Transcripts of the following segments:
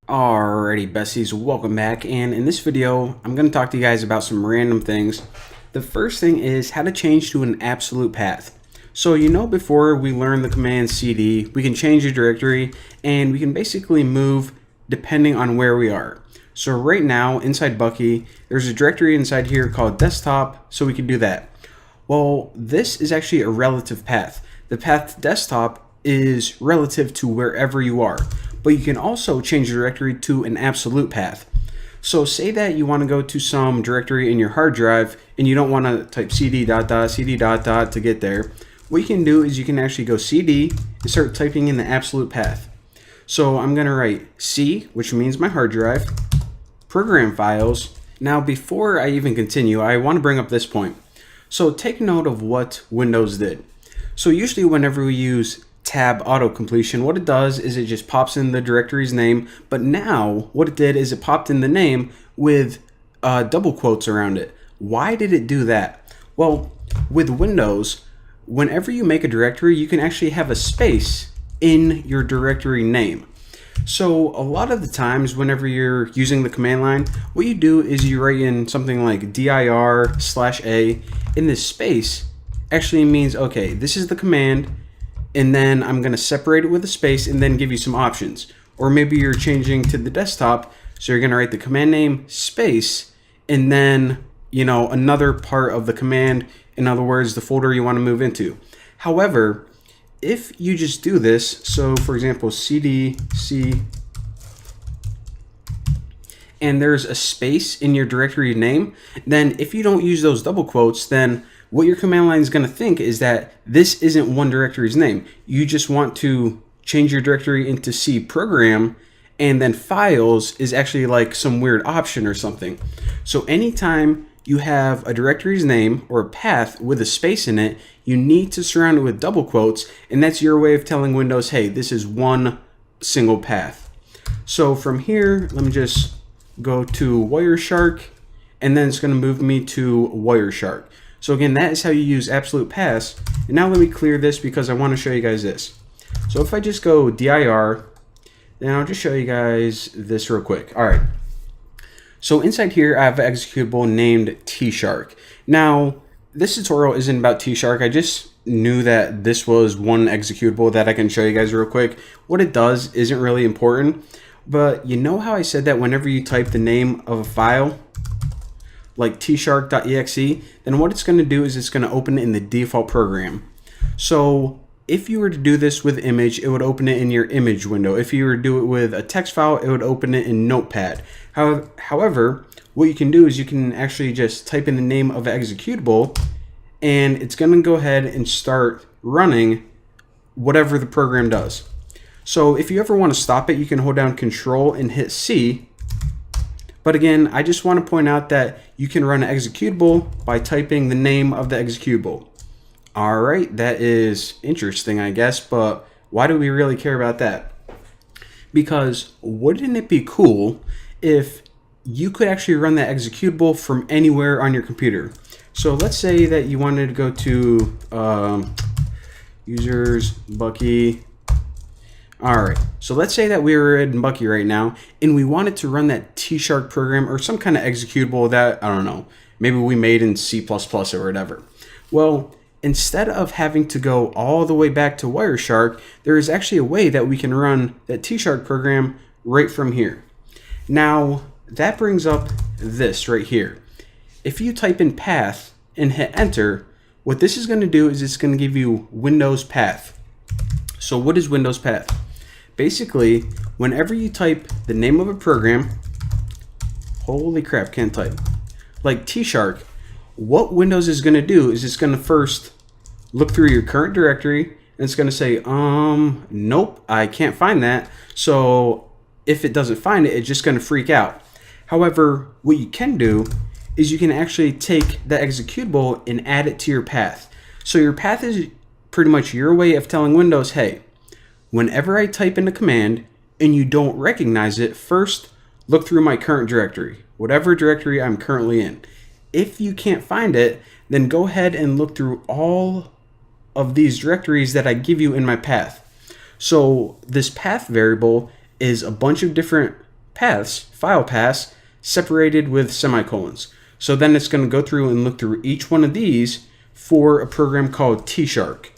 Alrighty, besties, welcome back, and in this video I'm going to talk to you guys about some random things. The first thing is how to change to an absolute path. So before we learn the command cd, we can change the directory and we can basically move depending on where we are. So right now inside Bucky there's a directory inside here called desktop, so we can do that. Well, this is actually a relative path. The path to desktop is relative to wherever you are. But you can also change the directory to an absolute path. So say that you want to go to some directory in your hard drive and you don't want to type cd to get there. What you can do is you can actually go cd and start typing in the absolute path. So I'm going to write C, which means my hard drive, program files. Now before I even continue, I want to bring up this point. So take note of what Windows did. So usually whenever we use tab auto completion, what it does is it just pops in the directory's name, but now what it did is it popped in the name with double quotes around it. Why did it do that? Well, with Windows, whenever you make a directory, you can actually have a space in your directory name. So a lot of the times whenever you're using the command line, what you do is you write in something like dir/a, and this space actually means, okay, this is the command, and then I'm going to separate it with a space and then give you some options. Or maybe you're changing to the desktop, so you're going to write the command name space and then another part of the command, in other words the folder you want to move into. However, if you just do this, so for example cdc, and there's a space in your directory name, then if you don't use those double quotes, then what your command line is going to think is that this isn't one directory's name. You just want to change your directory into C program, and then files is actually like some weird option or something. So anytime you have a directory's name or a path with a space in it, you need to surround it with double quotes, and that's your way of telling Windows, hey, this is one single path. So from here, let me just go to Wireshark, and then it's going to move me to Wireshark. So again, that is how you use absolute paths. And now let me clear this because I want to show you guys this. So if I just go dir, then I'll just show you guys this real quick. All right. So inside here, I have an executable named tshark. Now, this tutorial isn't about tshark. I just knew that this was one executable that I can show you guys real quick. What it does isn't really important, but you know how I said that whenever you type the name of a file, like tshark.exe, then what it's going to do is it's going to open it in the default program. So if you were to do this with image, it would open it in your image window. If you were to do it with a text file, it would open it in Notepad. However, what you can do is you can actually just type in the name of an executable, and it's going to go ahead and start running whatever the program does. So if you ever want to stop it, you can hold down Control and hit C. But again, I just want to point out that you can run an executable by typing the name of the executable. All right, that is interesting, I guess, but why do we really care about that? Because wouldn't it be cool if you could actually run that executable from anywhere on your computer? So let's say that you wanted to go to users Bucky. All right, so let's say that we were in Bucky right now and we wanted to run that tshark program or some kind of executable that, I don't know, maybe we made in C++ or whatever. Well, instead of having to go all the way back to Wireshark, there is actually a way that we can run that tshark program right from here. Now, that brings up this right here. If you type in path and hit enter, what this is going to do is it's going to give you Windows path. So what is Windows path? Basically, whenever you type the name of a program, holy crap, can't type, like tshark, what Windows is going to do is it's going to first look through your current directory and it's going to say, nope, I can't find that. So if it doesn't find it, it's just going to freak out. However, what you can do is you can actually take the executable and add it to your path. So your path is pretty much your way of telling Windows, hey, whenever I type in a command and you don't recognize it, first look through my current directory, whatever directory I'm currently in. If you can't find it, then go ahead and look through all of these directories that I give you in my path. So this path variable is a bunch of different paths, file paths, separated with semicolons. So then it's going to go through and look through each one of these for a program called T-Shark.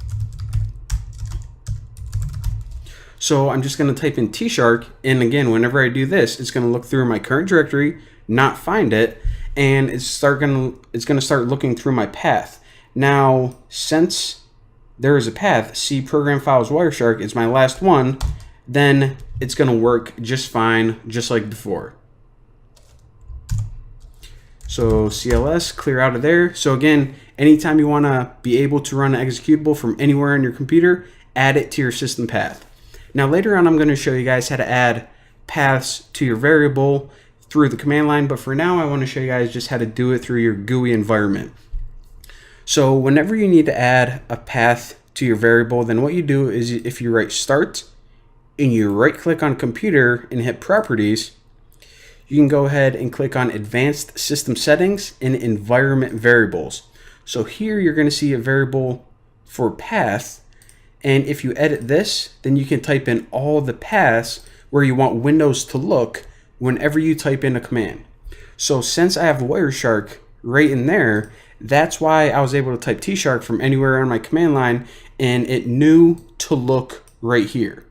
So I'm just going to type in T-Shark, and again, whenever I do this, it's going to look through my current directory, not find it, and it's going to start looking through my path. Now, since there is a path, C program files Wireshark is my last one, then it's going to work just fine, just like before. So CLS, clear out of there. So again, anytime you want to be able to run an executable from anywhere on your computer, add it to your system path. Now later on, I'm going to show you guys how to add paths to your variable through the command line, but for now I want to show you guys just how to do it through your GUI environment. So whenever you need to add a path to your variable, then what you do is if you write start and you right click on computer and hit properties, you can go ahead and click on advanced system settings and environment variables. So here you're going to see a variable for path, and if you edit this, then you can type in all the paths where you want Windows to look whenever you type in a command. So since I have Wireshark right in there, that's why I was able to type T-Shark from anywhere on my command line, and it knew to look right here.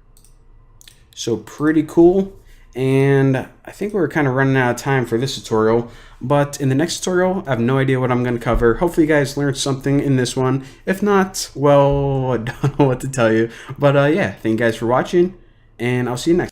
So pretty cool. And I think we're kind of running out of time for this tutorial, but in the next tutorial, I have no idea what I'm going to cover. Hopefully you guys learned something in this one. If not, well, I don't know what to tell you. But yeah, thank you guys for watching, and I'll see you next time.